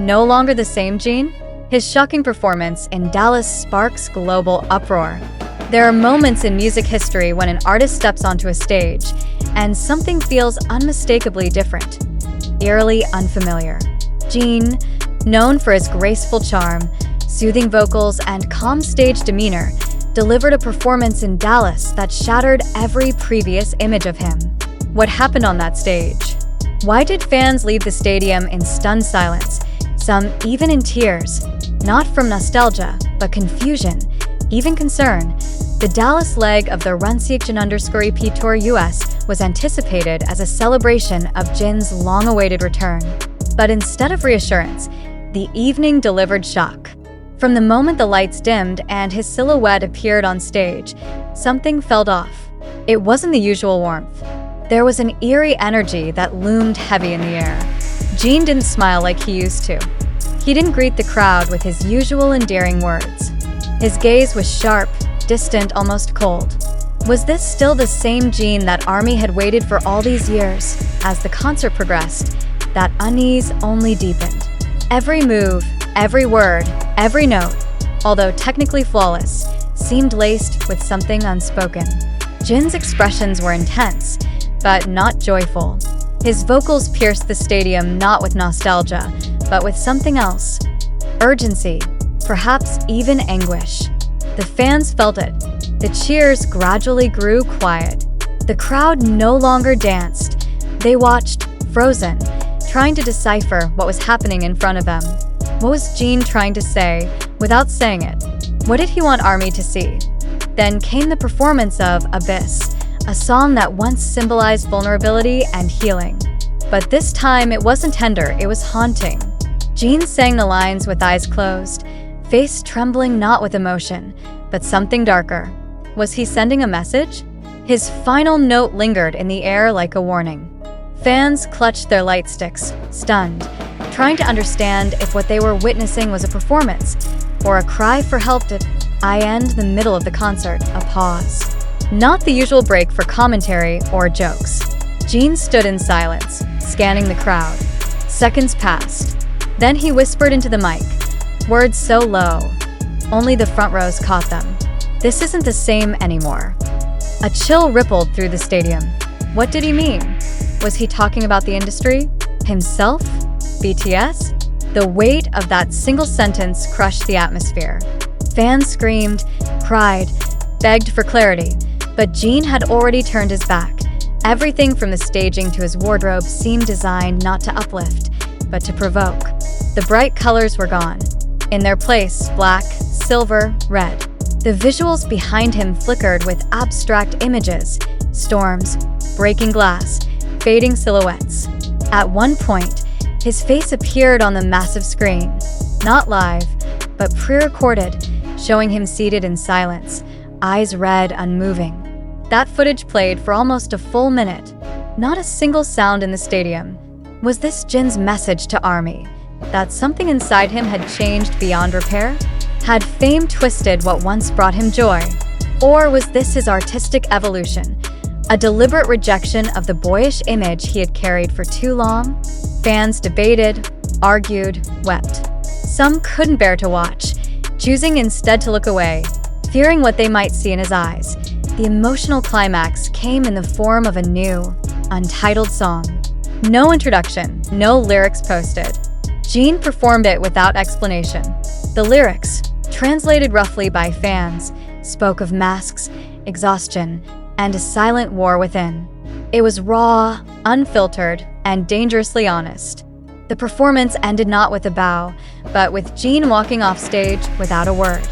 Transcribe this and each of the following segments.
no longer the same Jin? His shocking performance in Dallas sparks global uproar. There are moments in music history when an artist steps onto a stage and something feels unmistakably different, eerily unfamiliar. Jin, known for his graceful charm, soothing vocals, and calm stage demeanor, delivered a performance in Dallas that shattered every previous image of him. What happened on that stage? Why did fans leave the stadium in stunned silence, some even in tears? Not from nostalgia, but confusion, even concern. The Dallas leg of the Run Seokjin _EP Tour US was anticipated as a celebration of Jin's long-awaited return. But instead of reassurance, the evening delivered shock. From the moment the lights dimmed and his silhouette appeared on stage, something felt off. It wasn't the usual warmth. There was an eerie energy that loomed heavy in the air. Jin didn't smile like he used to. He didn't greet the crowd with his usual endearing words. His gaze was sharp, distant, almost cold. Was this still the same Jin that ARMY had waited for all these years? As the concert progressed, that unease only deepened. Every move, every word, every note, although technically flawless, seemed laced with something unspoken. Jin's expressions were intense, but not joyful. His vocals pierced the stadium not with nostalgia, but with something else. Urgency, perhaps even anguish. The fans felt it. The cheers gradually grew quiet. The crowd no longer danced. They watched, frozen, trying to decipher what was happening in front of them. What was Jin trying to say without saying it? What did he want ARMY to see? Then came the performance of Abyss, a song that once symbolized vulnerability and healing. But this time it wasn't tender, it was haunting. Jin sang the lines with eyes closed, face trembling not with emotion, but something darker. Was he sending a message? His final note lingered in the air like a warning. Fans clutched their light sticks, stunned, trying to understand if what they were witnessing was a performance or a cry for help. To end the middle of the concert, a pause. Not the usual break for commentary or jokes. Jin stood in silence, scanning the crowd. Seconds passed. Then he whispered into the mic, words so low, only the front rows caught them. This isn't the same anymore. A chill rippled through the stadium. What did he mean? Was he talking about the industry? Himself? BTS? The weight of that single sentence crushed the atmosphere. Fans screamed, cried, begged for clarity, but Jin had already turned his back. Everything from the staging to his wardrobe seemed designed not to uplift, but to provoke. The bright colors were gone. In their place, black, silver, red. The visuals behind him flickered with abstract images, storms, breaking glass, fading silhouettes. At one point, his face appeared on the massive screen, not live, but pre-recorded, showing him seated in silence, eyes red, unmoving. That footage played for almost a full minute. Not a single sound in the stadium. Was this Jin's message to ARMY? That something inside him had changed beyond repair? Had fame twisted what once brought him joy? Or was this his artistic evolution? A deliberate rejection of the boyish image he had carried for too long? Fans debated, argued, wept. Some couldn't bear to watch, choosing instead to look away, fearing what they might see in his eyes. The emotional climax came in the form of a new, untitled song. No introduction, no lyrics posted. Jin performed it without explanation. The lyrics, translated roughly by fans, spoke of masks, exhaustion, and a silent war within. It was raw, unfiltered, and dangerously honest. The performance ended not with a bow, but with Jin walking off stage without a word.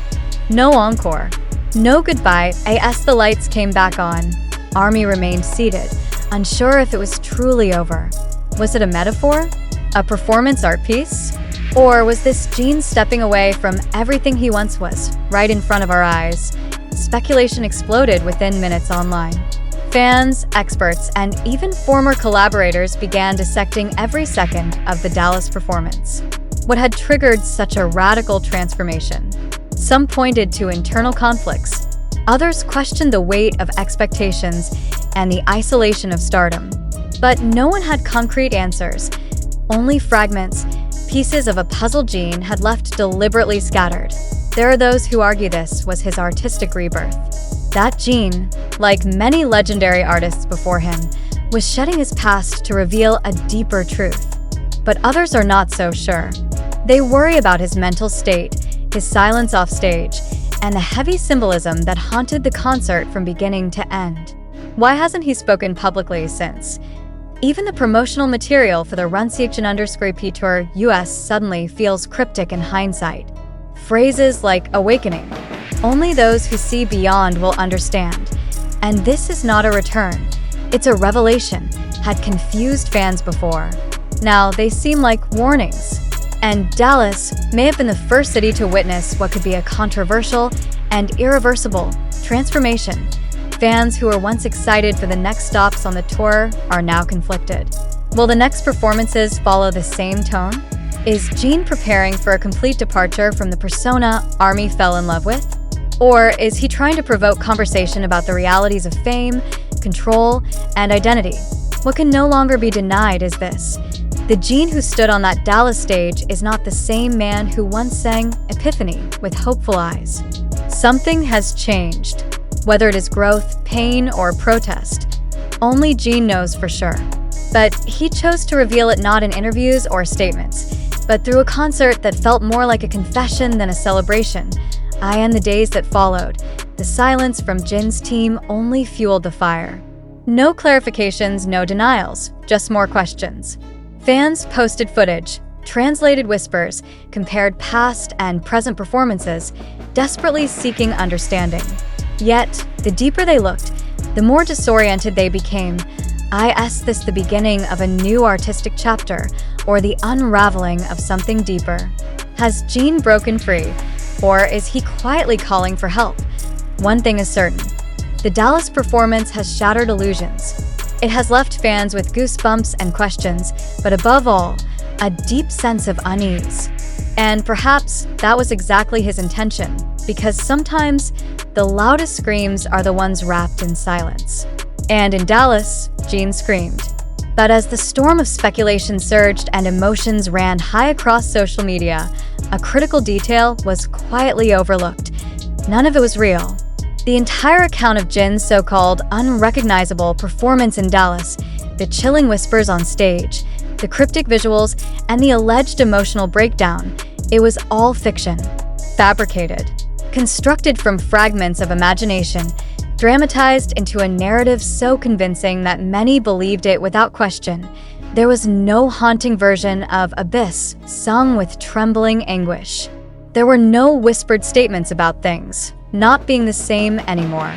No encore, no goodbye. As the lights came back on, ARMY remained seated, unsure if it was truly over. Was it a metaphor? A performance art piece? Or was this Jin stepping away from everything he once was, right in front of our eyes? Speculation exploded within minutes online. Fans, experts, and even former collaborators began dissecting every second of the Dallas performance. What had triggered such a radical transformation? Some pointed to internal conflicts. Others questioned the weight of expectations and the isolation of stardom. But no one had concrete answers, only fragments, pieces of a puzzle Jin had left deliberately scattered. There are those who argue this was his artistic rebirth. That Jin, like many legendary artists before him, was shedding his past to reveal a deeper truth. But others are not so sure. They worry about his mental state, his silence off stage, and the heavy symbolism that haunted the concert from beginning to end. Why hasn't he spoken publicly since? Even the promotional material for the Seokjin_P Tour US suddenly feels cryptic in hindsight. Phrases like awakening, only those who see beyond will understand. And this is not a return, it's a revelation, had confused fans before. Now they seem like warnings. And Dallas may have been the first city to witness what could be a controversial and irreversible transformation. Fans who were once excited for the next stops on the tour are now conflicted. Will the next performances follow the same tone? Is Jin preparing for a complete departure from the persona ARMY fell in love with? Or is he trying to provoke conversation about the realities of fame, control, and identity? What can no longer be denied is this: the Jin who stood on that Dallas stage is not the same man who once sang Epiphany with hopeful eyes. Something has changed. Whether it is growth, pain, or protest, only Jin knows for sure. But he chose to reveal it not in interviews or statements, but through a concert that felt more like a confession than a celebration. And the days that followed, the silence from Jin's team only fueled the fire. No clarifications, no denials, just more questions. Fans posted footage, translated whispers, compared past and present performances, desperately seeking understanding. Yet, the deeper they looked, the more disoriented they became. Is this the beginning of a new artistic chapter, or the unraveling of something deeper? Has Jin broken free, or is he quietly calling for help? One thing is certain: the Dallas performance has shattered illusions. It has left fans with goosebumps and questions, but above all, a deep sense of unease. And perhaps that was exactly his intention, because sometimes the loudest screams are the ones wrapped in silence. And in Dallas, Jin screamed. But as the storm of speculation surged and emotions ran high across social media, a critical detail was quietly overlooked. None of it was real. The entire account of Jin's so-called unrecognizable performance in Dallas, the chilling whispers on stage, the cryptic visuals, and the alleged emotional breakdown, it was all fiction, fabricated, constructed from fragments of imagination, dramatized into a narrative so convincing that many believed it without question. There was no haunting version of Abyss sung with trembling anguish. There were no whispered statements about things not being the same anymore.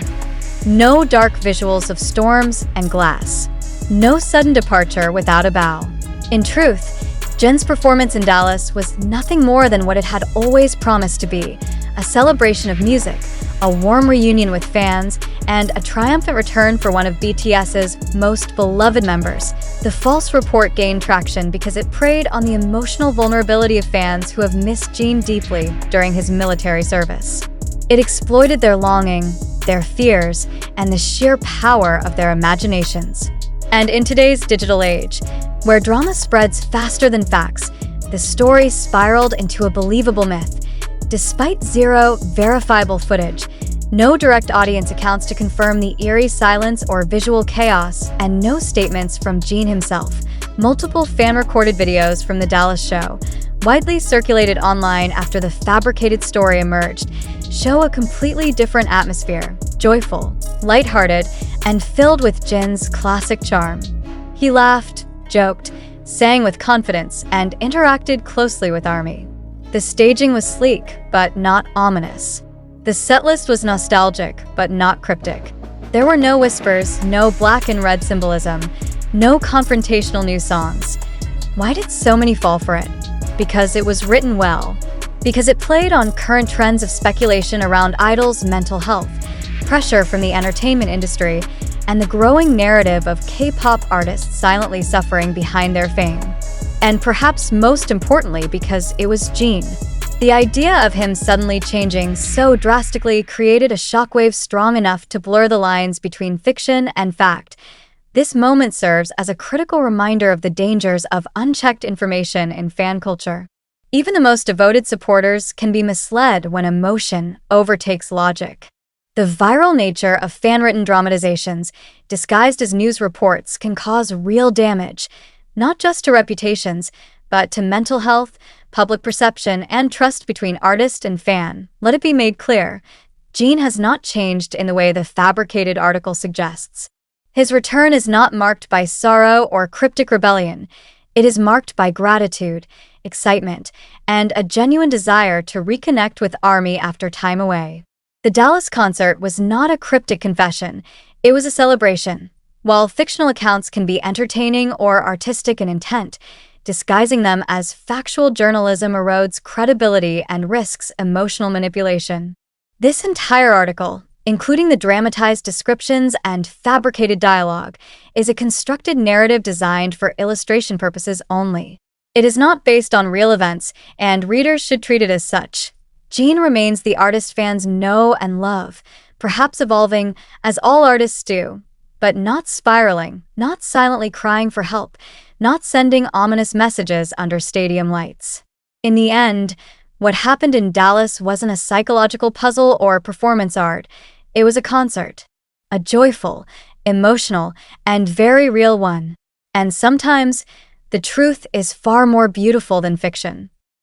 No dark visuals of storms and glass. No sudden departure without a bow. In truth, Jin's performance in Dallas was nothing more than what it had always promised to be: a celebration of music, a warm reunion with fans, and a triumphant return for one of BTS's most beloved members. The false report gained traction because it preyed on the emotional vulnerability of fans who have missed Jin deeply during his military service. It exploited their longing, their fears, and the sheer power of their imaginations. And in today's digital age, where drama spreads faster than facts, the story spiraled into a believable myth. Despite zero verifiable footage, no direct audience accounts to confirm the eerie silence or visual chaos, and no statements from Jin himself, multiple fan-recorded videos from the Dallas show, widely circulated online after the fabricated story emerged, show a completely different atmosphere, joyful, lighthearted, and filled with Jin's classic charm. He laughed, joked, sang with confidence, and interacted closely with ARMY. The staging was sleek, but not ominous. The setlist was nostalgic, but not cryptic. There were no whispers, no black and red symbolism, no confrontational new songs. Why did so many fall for it? Because it was written well. Because it played on current trends of speculation around idols' mental health, pressure from the entertainment industry, and the growing narrative of K-pop artists silently suffering behind their fame. And perhaps most importantly, because it was Jin. The idea of him suddenly changing so drastically created a shockwave strong enough to blur the lines between fiction and fact. This moment serves as a critical reminder of the dangers of unchecked information in fan culture. Even the most devoted supporters can be misled when emotion overtakes logic. The viral nature of fan-written dramatizations, disguised as news reports, can cause real damage, not just to reputations, but to mental health, public perception, and trust between artist and fan. Let it be made clear, Jin has not changed in the way the fabricated article suggests. His return is not marked by sorrow or cryptic rebellion. It is marked by gratitude, excitement, and a genuine desire to reconnect with ARMY after time away. The Dallas concert was not a cryptic confession, it was a celebration. While fictional accounts can be entertaining or artistic in intent, disguising them as factual journalism erodes credibility and risks emotional manipulation. This entire article, including the dramatized descriptions and fabricated dialogue, is a constructed narrative designed for illustration purposes only. It is not based on real events, and readers should treat it as such. Jin remains the artist fans know and love, perhaps evolving, as all artists do, but not spiraling, not silently crying for help, not sending ominous messages under stadium lights. In the end, what happened in Dallas wasn't a psychological puzzle or performance art. It was a concert. A joyful, emotional, and very real one. And sometimes, the truth is far more beautiful than fiction.